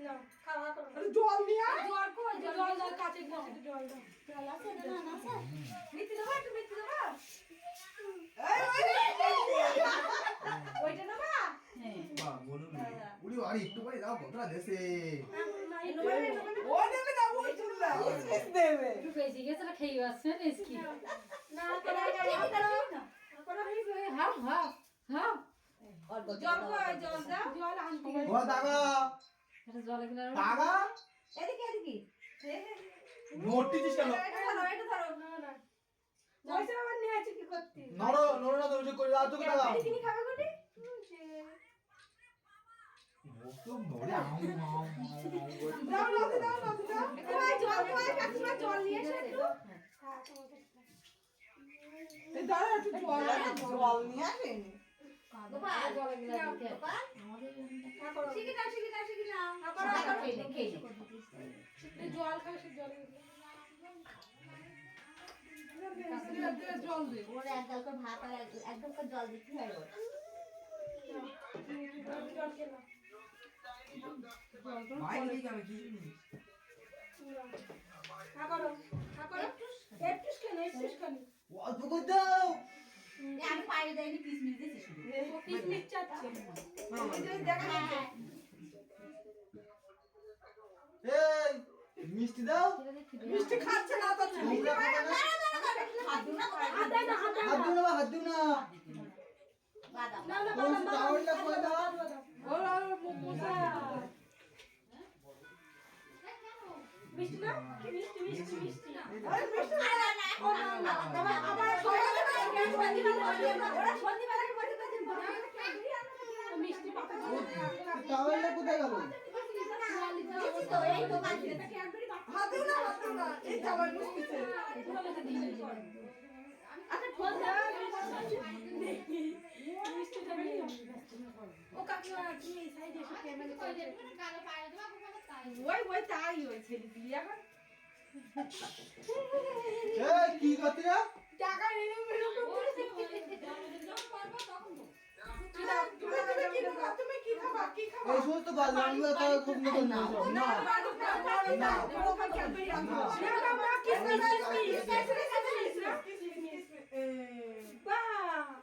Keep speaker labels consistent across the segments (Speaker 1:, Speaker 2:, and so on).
Speaker 1: না খাওয়া করো
Speaker 2: জল নিয়ে
Speaker 1: জল কো জল দাও কাছে গ্লাসে জল দাও জল আছে না না আছে মিষ্টি দেবা একটু মিষ্টি দেবা
Speaker 2: এই
Speaker 1: ওইটা নেবা
Speaker 3: হ্যাঁ
Speaker 4: বাহ বলুন উড়ি আরে একটু করে দাও কতটা দেশে
Speaker 2: ও নেবে না ওই চুল্লা কিস দেবে
Speaker 3: একটু বেশি গেছে না খেয়ে আসছে না কি
Speaker 1: না তোরা না করো
Speaker 3: হাও হাও হাও
Speaker 1: জল কো জল দাও জল আনতে
Speaker 4: ও দাগা
Speaker 3: এটা জলে কিনা
Speaker 4: দাগা
Speaker 1: এদিকে এদিকে
Speaker 4: নোটি দিস কেন
Speaker 1: এটা ধরো না না পয়সা আবার নিয়ে আছে কি করতে
Speaker 4: নড়ো নড়ো না তুমি করে দাও তো দাগা
Speaker 1: কিনি খাবে কোটি
Speaker 4: তো নড়ে আউ আউ
Speaker 2: দাও দাও দাও দাও
Speaker 1: ওই জল কো কাকিমা জল নিয়ে এসে একটু
Speaker 2: এই দাঁড়া একটু জল নিয়ে আসেন
Speaker 1: বাবা
Speaker 3: জলে কিনা দিতে
Speaker 1: বাবা
Speaker 3: আমাদের
Speaker 1: শিখে নাও
Speaker 3: খেয়ে
Speaker 1: জল খাবে সে জল
Speaker 2: জল দে
Speaker 5: ওর এক গাল করে ভাত আর এক গাল করে জল দিতে হয় ওর
Speaker 1: জল খেলা
Speaker 4: মাই দিকে আমি কিছু নেই
Speaker 1: খাকরো একটু কেন
Speaker 4: অল্প করে দাও
Speaker 5: আমি পায়ে দেয়নি কিসমিস দিয়েছি শুধু
Speaker 1: কিসমিস চাচ্ছে
Speaker 2: এই যে দেখা যাচ্ছে
Speaker 4: এই মিষ্টি দাও
Speaker 2: মিষ্টি খাচ্ছে না তো
Speaker 4: তোমরা খাবে না
Speaker 5: হাত দিও না
Speaker 1: হাত দাও না হাত দাও
Speaker 4: হাত দিও না হাত দিও না
Speaker 5: বাদাম
Speaker 1: না না
Speaker 4: কোন চাউলটা করে দাও
Speaker 2: ওরা মোমোসা
Speaker 1: মিষ্টি না মিষ্টি
Speaker 2: আরে মিষ্টি
Speaker 1: আবার ওরা সন্ধিবেলা কি বলতে মিষ্টি পাতা
Speaker 4: চাউলটা কোথায় গেল
Speaker 5: দিয়েছি তো এই তো কাজ
Speaker 2: হাত দিও না এই জামাই মুশকিছে
Speaker 1: আচ্ছা ফোন দাও মিষ্টি দেবে ও কাকিমা তুমি এই সাইডে এসে ক্যামেরা করে ওই তাই ওই ছেলে দিয়ে এখন
Speaker 4: এই কি করতে রে
Speaker 1: টাকা নিয়ে মেরো
Speaker 2: তুমি কি খাবা
Speaker 4: এই সমস্ত গালগুলো তো খুব নতুন না না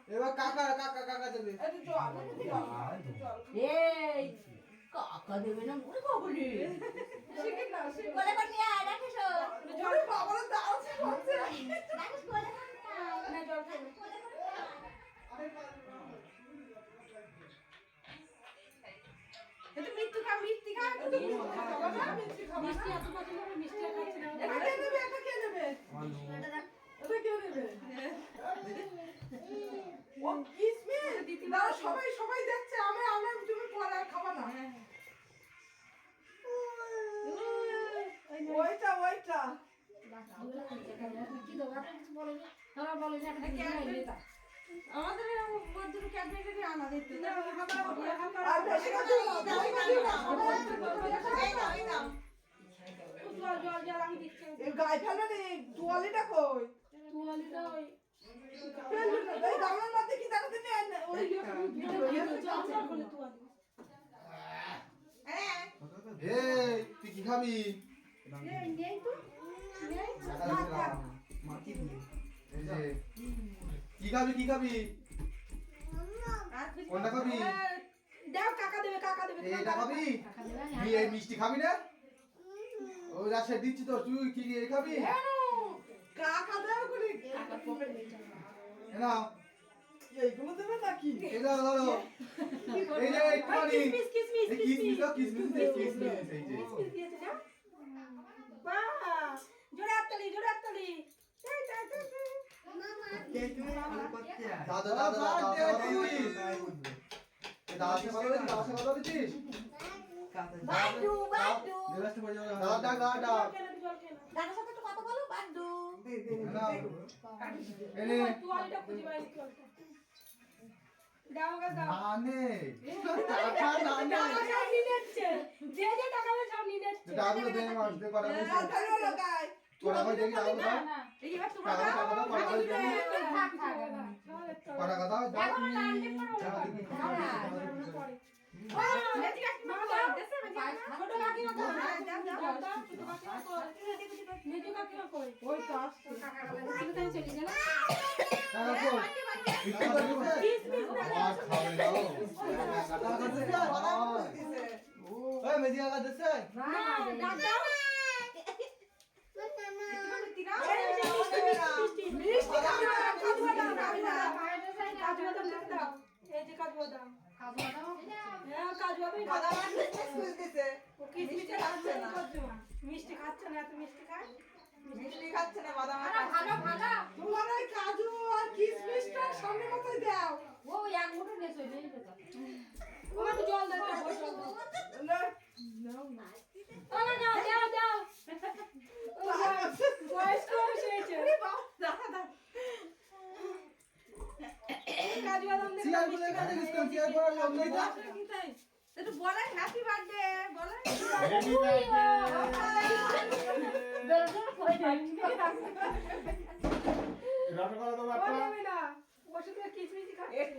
Speaker 4: এবার কাকা কাকা কাকা দেবে
Speaker 5: এই কাকা দেবে না ওরে বাবুরে কোলে করে নিয়ে আয় রাখিস রাখিস কোলে
Speaker 1: মিষ্টি এত পছন্দ করে মিষ্টি খাচ্ছি না
Speaker 2: সবাই দেখছে আমি তুমি পরে খাবা না ওইটা
Speaker 3: কি দেবো কিছু বলে না তারা বলে যে একটা খেয়ে তা
Speaker 1: আমাদের মধ্যে ক্যাডবেরি আনা দিতে
Speaker 2: আর বেশি কথা
Speaker 1: জল আমি দিচ্ছি
Speaker 2: এই গায়ে ফেলবে নি তোয়ালিটা কই
Speaker 1: তুয়ালিটা ওই
Speaker 2: ফেলবে না এই গামলার মধ্যে কি দেখো তুমি ওই
Speaker 1: জল করে তুয়ালি
Speaker 4: এই তুই কি খাবি
Speaker 1: নেই তো নেই
Speaker 4: মাটি দিয়ে এই যে কি খাবি কোনটা খাবি
Speaker 1: দাও কাকা দেবে
Speaker 4: এইটা খাবি কি এই মিষ্টি খাবি না ও যা সে দিচ্ছি তো তুই কি এই খাবি
Speaker 2: কাকা দেওয়ার করে
Speaker 4: এ নাও
Speaker 2: এইগুলো দেবে নাকি
Speaker 4: এই ধরো ধরো এই যে একটুখানি
Speaker 1: কিসমিস
Speaker 4: এই কিসমিস এই যে
Speaker 1: দিয়েছে না বাহ জোরে হাততালি
Speaker 4: দাদা দাদা কথা দিচ্ছিস
Speaker 5: বাড্ডু
Speaker 4: দাদা দাদা
Speaker 5: দাদার সাথে একটু কথা বলো বাড্ডু
Speaker 4: এনে
Speaker 1: তুয়ালিটা খুঁজে বাইরে তুয়ালিটা দাও দাও
Speaker 4: নানে টাকা নানে
Speaker 1: টাকা সব নিয়ে যাচ্ছে যে টাকা সব নিয়ে যাচ্ছে
Speaker 4: টাকাগুলো দে মার দে করা বলছি
Speaker 2: রাজধানী লাগাই
Speaker 4: করা বল দেখি দাও দাও
Speaker 1: এই এবার তোমরা
Speaker 4: টাকা টাকা দাও করা বল দেখি
Speaker 1: থাক
Speaker 4: করা কথা দাও
Speaker 1: এখন রান্না করো
Speaker 4: টাকা দেখি
Speaker 1: পরে ও লেজি কাকি মা দাও দেশে ছোট কাকি দাও তুই কাকিমা কই মেজো কাকিমা কই
Speaker 2: ওই তো আসছে।
Speaker 3: কাকা বলে তুমি চলে গেল
Speaker 1: কিসমিস না
Speaker 4: আর খাবে না
Speaker 2: বাদাম দিছে।
Speaker 4: ওই মেজি আগা দেছে
Speaker 1: না ডাক দাও
Speaker 2: মিষ্টি খাবে না, কাজু বাদাম খাবে না।
Speaker 1: কাজু বাদাম দেখে দাও এই যে কাজু বাদাম হ্যাঁ কাজু বাদাম
Speaker 2: বাদাম আর কিশমিশ দিছে।
Speaker 1: ও কিসমিস
Speaker 2: খাচ্ছে না।
Speaker 1: মিষ্টি খাচ্ছে না এত মিষ্টি খায়
Speaker 2: মিষ্টি খাচ্ছে না, বাদাম আর
Speaker 3: ভালো ভালো
Speaker 2: তোমার ওই কাজু আর কিশমিশটা সামনে মতোই দাও।
Speaker 3: ও এক মুঠো নিয়ে চলে যাবে
Speaker 1: ও একটু জল দাও জল দাও ও না দাও দাও বয়স কম হয়েছে কাজু বাদাম দেখে
Speaker 4: সিয়ার বলে কাটে গিস সিয়ার পড়া লোক নেই তা
Speaker 2: একটু বলে হ্যাপি বার্থডে বলে।
Speaker 6: হ্যাপি বার্থডে
Speaker 3: বেরোনো কই নাই
Speaker 6: রসগোল্লা তো
Speaker 1: ও
Speaker 6: বাপ্পা
Speaker 1: নেবে না বসে তো কিসমিস খা
Speaker 2: একটু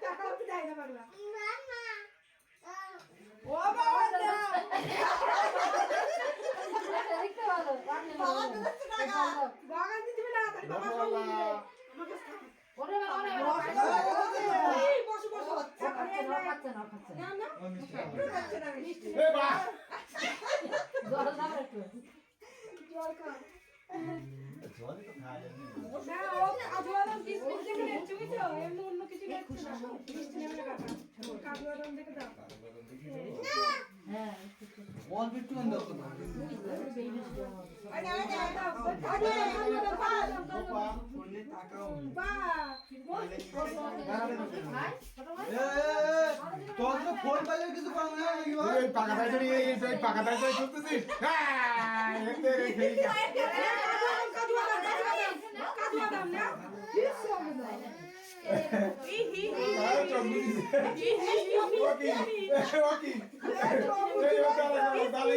Speaker 1: টাকা উঠে দেয় না পাগলা
Speaker 2: ও বাবা দাও।
Speaker 3: দেখতে ভালো
Speaker 2: বাবা দিচ্ছে টাকা।
Speaker 1: বাগান দিতে না তাহলে বাবা খাওয়া
Speaker 6: রসগোল্লা
Speaker 1: আমাকে খা
Speaker 3: ওরে ওরে
Speaker 2: রসগোল্লা দিচ্ছে।
Speaker 1: এই বসো বসো
Speaker 3: খাচ্ছে না
Speaker 1: না না
Speaker 4: ও মিষ্টি
Speaker 2: একটু খাচ্ছে না মিষ্টি।
Speaker 6: এ বাহ
Speaker 3: জল দাও একটু
Speaker 1: জল খাও
Speaker 4: জলই তো খাওয়া যায়
Speaker 1: না ও কাজু বাদাম কিসমিস দেখে নেচ্ছে বুঝছো এমনি অন্য কিছু নেচ্ছে না মিষ্টি নেবে না কাকা কাজু বাদাম দেখে দাও
Speaker 3: হ্যাঁ
Speaker 4: বল বিট্টু এন্ড দাও তো
Speaker 2: ওই না ওই না
Speaker 1: দাও কাজু বাদাম
Speaker 6: বাপ্পা
Speaker 4: করলে টাকাও
Speaker 1: বাহ
Speaker 3: ভাই ছোট ভাই
Speaker 4: এ তোর তো ফোন বাজে কিছু কম না নাকি ভাই
Speaker 6: এই পাকা দাই ধরে এই পাকা দাই ধরে চলতেছিস হ্যাঁ এতে রে খেলি
Speaker 1: কাজু বাদাম না
Speaker 6: আর চমনি ওকি ওকি এই তাহলে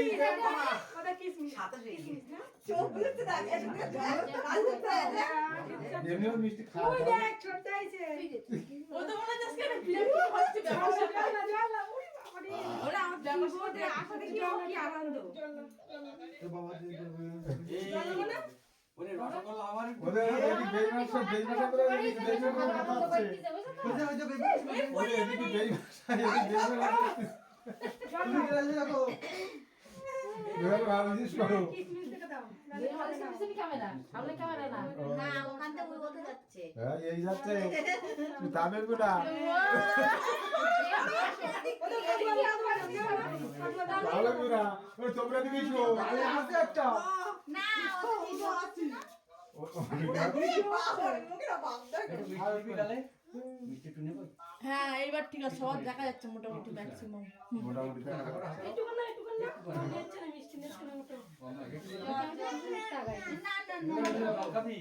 Speaker 1: ওটা কিসমিস
Speaker 2: চোখ বুঝতে দাও। একটু কাজু দাও।
Speaker 6: এমনিও মিষ্টি খাওয়া
Speaker 1: ওই দেখ ছোটটা আছে
Speaker 2: ও তো মনে হচ্ছে আজকে বিরিয়ানি হচ্ছে
Speaker 1: জল না জল না ওরে বাবা রে
Speaker 2: ওরা আমার ব্যবসাতে আসা দেখি ও কি আনন্দ।
Speaker 4: তো বাবা দিয়ে
Speaker 1: জল দেবো না
Speaker 6: ওদের এদিকে বেইমানসা বেইমানসা করে এদিকে বেইমানসা কথা হচ্ছে
Speaker 4: ওই যে বেবি
Speaker 6: ওদের এদিকে বেইমানসা এদিকে বেইমানসা
Speaker 1: জল
Speaker 4: তুমি রাজি রাখো
Speaker 6: এবার ভালো জিনিস করো
Speaker 1: কিসমিস দেখে দাও
Speaker 3: বের হলে তুমি ক্যামেরা সামনে ক্যামেরা না
Speaker 5: না ওখান থেকে ওই বলতে যাচ্ছে
Speaker 6: হ্যাঁ এই যাচ্ছে তুই তামিল গুলা
Speaker 1: ওটা কাজু বাদাম
Speaker 6: তাহলে গুলা ওই তোমরা দিকে শো
Speaker 4: আরে আছে একটা
Speaker 5: না ও তো ভিডিও আছে না
Speaker 2: মুখেরা বাপ দেখো।
Speaker 4: আর বিকালে মিষ্টি টুনে কই
Speaker 2: হ্যাঁ এইবার ঠিক আছে সব দেখা যাচ্ছে মোটামুটি ম্যাক্সিমাম।
Speaker 6: মোটামুটি
Speaker 1: একটু না নেচ্ছে না মিষ্টি নেচ্ছে না ওটা
Speaker 5: না
Speaker 4: কাপি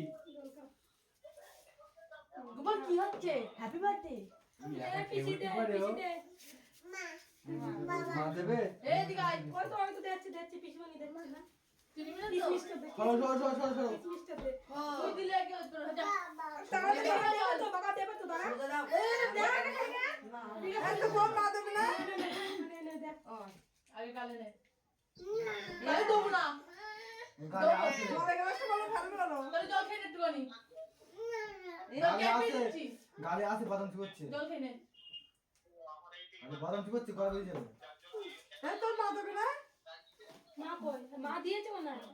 Speaker 2: গোপাল কি হচ্ছে হ্যাপি বার্থডে।
Speaker 1: পিসি দে
Speaker 4: মা দেবে
Speaker 2: এদিকে আয়।
Speaker 1: ওই তো দেখছি পিসিমণি দেখছে না
Speaker 2: চিনি মিলে তো
Speaker 1: কিসমিসটা দে
Speaker 4: সরো
Speaker 1: কিসমিসটা দে
Speaker 2: তুই দিলে কি হতো যা
Speaker 1: তাহলে দেবে তো বাবা দেবে তো দাঁড়া
Speaker 2: ঠিক আছে তো ফোন না দেবে না
Speaker 1: নে দেখ
Speaker 2: আগে কালে নে তাই দেবো না
Speaker 4: গালে আছে
Speaker 2: তোমাদের গ্লাসটা বলো ফেলবে না তাহলে জল খেয়ে নে একটুখানি
Speaker 4: গালে আছে গালে আছে বাদাম চুষছে
Speaker 2: জল খেয়ে নে
Speaker 4: আরে বাদাম চুষছে কয় হয়ে যাবে
Speaker 2: তোর মা দেবে না
Speaker 1: মা কই মা দিয়েছে মনে হয়